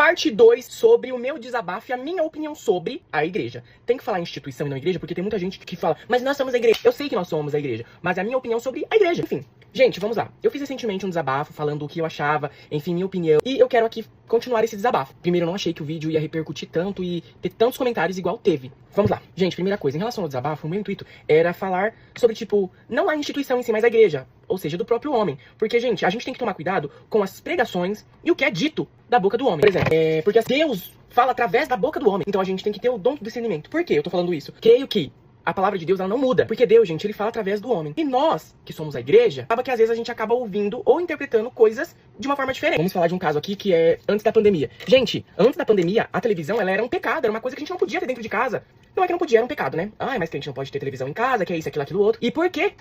Parte 2 sobre o meu desabafo e a minha opinião sobre a igreja. Tem que falar instituição e não igreja, porque tem muita gente que fala, mas nós somos a igreja. Eu sei que nós somos a igreja, mas a minha opinião sobre a igreja. Enfim, gente, vamos lá. Eu fiz recentemente um desabafo falando o que eu achava, enfim, minha opinião. E eu quero aqui continuar esse desabafo. Primeiro, eu não achei que o vídeo ia repercutir tanto e ter tantos comentários igual teve. Vamos lá. Gente, primeira coisa, em relação ao desabafo, o meu intuito era falar sobre, tipo, não a instituição em si, mas a igreja. Ou seja, do próprio homem. Porque, gente, a gente tem que tomar cuidado com as pregações e o que é dito da boca do homem. Por exemplo, porque Deus fala através da boca do homem. Então a gente tem que ter o dom do discernimento. Por que eu tô falando isso? Creio que a palavra de Deus, ela não muda. Porque Deus, gente, ele fala através do homem. E nós, que somos a igreja, acaba que às vezes a gente acaba ouvindo ou interpretando coisas de uma forma diferente. Vamos falar de um caso aqui que é antes da pandemia. Gente, antes da pandemia, a televisão, ela era um pecado. Era uma coisa que a gente não podia ter dentro de casa. Não é que não podia, era um pecado, né? Ah, mas crente não pode ter televisão em casa, que é isso, aquilo, aquilo, outro. E por quê?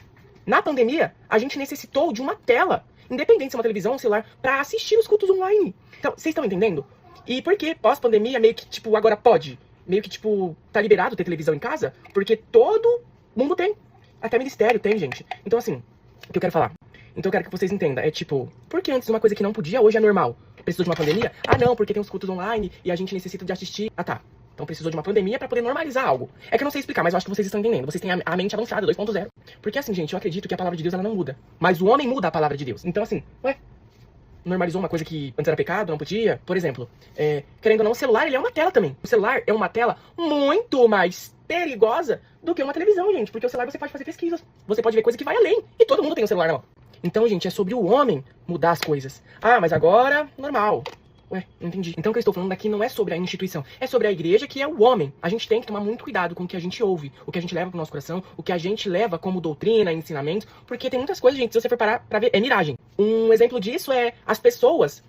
Na pandemia, a gente necessitou de uma tela, independente se é uma televisão ou um celular, pra assistir os cultos online. Então, vocês estão entendendo? E por que pós-pandemia meio que, tipo, agora pode? Meio que, tipo, tá liberado ter televisão em casa? Porque todo mundo tem. Até ministério tem, gente. Então, assim, o que eu quero falar? Então eu quero que vocês entendam. É tipo, por que antes uma coisa que não podia, hoje é normal? Precisou de uma pandemia? Ah, não, porque tem os cultos online e a gente necessita de assistir. Ah, tá. Então precisou de uma pandemia pra poder normalizar algo. É que eu não sei explicar, mas eu acho que vocês estão entendendo. Vocês têm a mente avançada, 2.0. Porque assim, gente, eu acredito que a palavra de Deus, ela não muda. Mas o homem muda a palavra de Deus. Então assim, normalizou uma coisa que antes era pecado, não podia. Por exemplo, querendo ou não, o celular, ele é uma tela também. O celular é uma tela muito mais perigosa do que uma televisão, gente. Porque o celular você pode fazer pesquisas. Você pode ver coisa que vai além. E todo mundo tem um celular na mão. Então, gente, é sobre o homem mudar as coisas. Ah, mas agora, normal. Ué, não entendi. Então o que eu estou falando aqui não é sobre a instituição, é sobre a igreja, que é o homem. A gente tem que tomar muito cuidado com o que a gente ouve, o que a gente leva pro nosso coração, o que a gente leva como doutrina, ensinamentos, porque tem muitas coisas, gente, se você for parar pra ver, é miragem. Um exemplo disso é as pessoas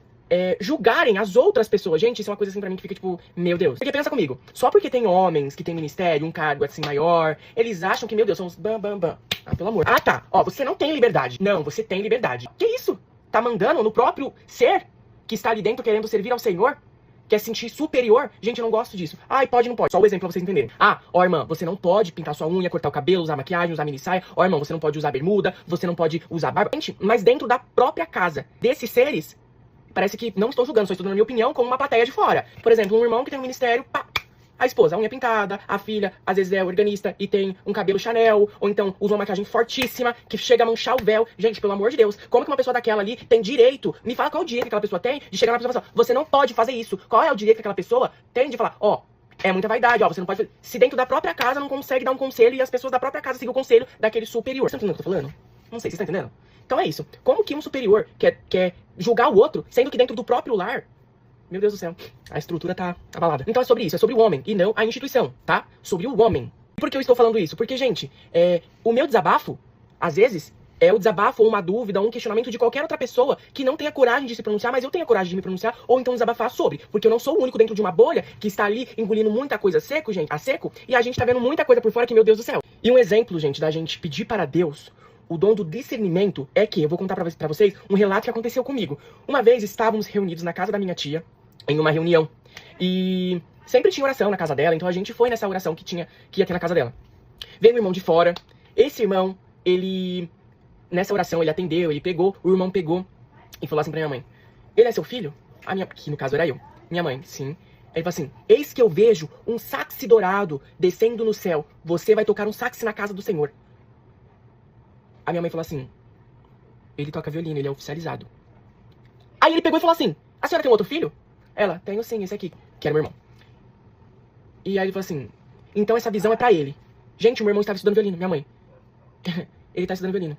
julgarem as outras pessoas. Gente, isso é uma coisa assim pra mim que fica tipo, meu Deus. Porque pensa comigo, só porque tem homens que tem ministério, um cargo assim maior, eles acham que, meu Deus, são os bam, bam, bam. Ah, pelo amor. Ah, tá. Ó, você não tem liberdade. Não, você tem liberdade. Que isso? Tá mandando no próprio ser que está ali dentro querendo servir ao Senhor, quer sentir superior? Gente, eu não gosto disso. Ai, pode, não pode. Só o exemplo pra vocês entenderem. Ah, ó, irmã, você não pode pintar sua unha, cortar o cabelo, usar maquiagem, usar mini saia. Ó, irmão, você não pode usar bermuda, você não pode usar barba. Gente, mas dentro da própria casa desses seres, parece que não estou julgando, só estou dando a minha opinião como uma plateia de fora. Por exemplo, um irmão que tem um ministério, pá, a esposa, a unha pintada, a filha, às vezes é organista e tem um cabelo Chanel, ou então usa uma maquiagem fortíssima, que chega a manchar o véu. Gente, pelo amor de Deus, como que uma pessoa daquela ali tem direito? Me fala qual é o direito que aquela pessoa tem de chegar na pessoa e falar, você não pode fazer isso. Qual é o direito que aquela pessoa tem de falar, ó, é muita vaidade, ó, você não pode fazer. Se dentro da própria casa não consegue dar um conselho e as pessoas da própria casa seguem o conselho daquele superior. Você tá entendendo o que eu tô falando? Não sei, vocês estão entendendo? Então é isso. Como que um superior quer julgar o outro, sendo que dentro do próprio lar, meu Deus do céu, a estrutura tá abalada. Então é sobre isso, é sobre o homem e não a instituição, tá? Sobre o homem. Por que eu estou falando isso? Porque, gente, o meu desabafo, às vezes, é o desabafo ou uma dúvida, ou um questionamento de qualquer outra pessoa que não tenha coragem de se pronunciar, mas eu tenho a coragem de me pronunciar, ou então desabafar sobre. Porque eu não sou o único dentro de uma bolha que está ali engolindo muita coisa a seco, e a gente tá vendo muita coisa por fora que, meu Deus do céu. E um exemplo, gente, da gente pedir para Deus o dom do discernimento é que, eu vou contar pra vocês um relato que aconteceu comigo. Uma vez estávamos reunidos na casa da minha tia, em uma reunião, e sempre tinha oração na casa dela, então a gente foi nessa oração que ia ter na casa dela. Veio um irmão de fora, esse irmão, nessa oração, ele atendeu, o irmão pegou e falou assim pra minha mãe, ele é seu filho? Que no caso era eu. Minha mãe, sim. Ele falou assim, eis que eu vejo um saxe dourado descendo no céu, você vai tocar um saxe na casa do Senhor. A minha mãe falou assim, ele toca violino, ele é oficializado. Aí ele pegou e falou assim, a senhora tem um outro filho? Ela, tenho sim, esse aqui, que era meu irmão. E aí ele falou assim, então essa visão é pra ele. Gente, o meu irmão estava estudando violino, minha mãe. Ele tá estudando violino.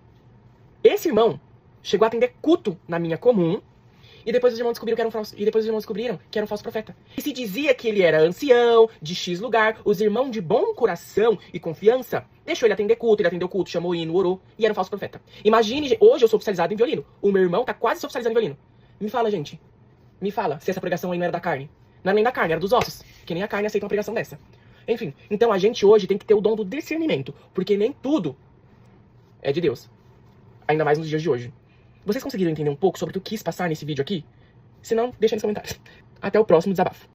Esse irmão chegou a atender culto na minha comum, e depois os irmãos descobriram que era um falso profeta. E se dizia que ele era ancião, de X lugar, os irmãos de bom coração e confiança deixou ele atender culto, ele atendeu culto, chamou o hino, orou, e era um falso profeta. Imagine, hoje eu sou oficializado em violino, o meu irmão tá quase se oficializando em violino. Me fala, gente. Me fala se essa pregação aí não era da carne. Não era nem da carne, era dos ossos. Que nem a carne aceita uma pregação dessa. Enfim, então a gente hoje tem que ter o dom do discernimento. Porque nem tudo é de Deus. Ainda mais nos dias de hoje. Vocês conseguiram entender um pouco sobre o que eu quis passar nesse vídeo aqui? Se não, deixa nos comentários. Até o próximo desabafo.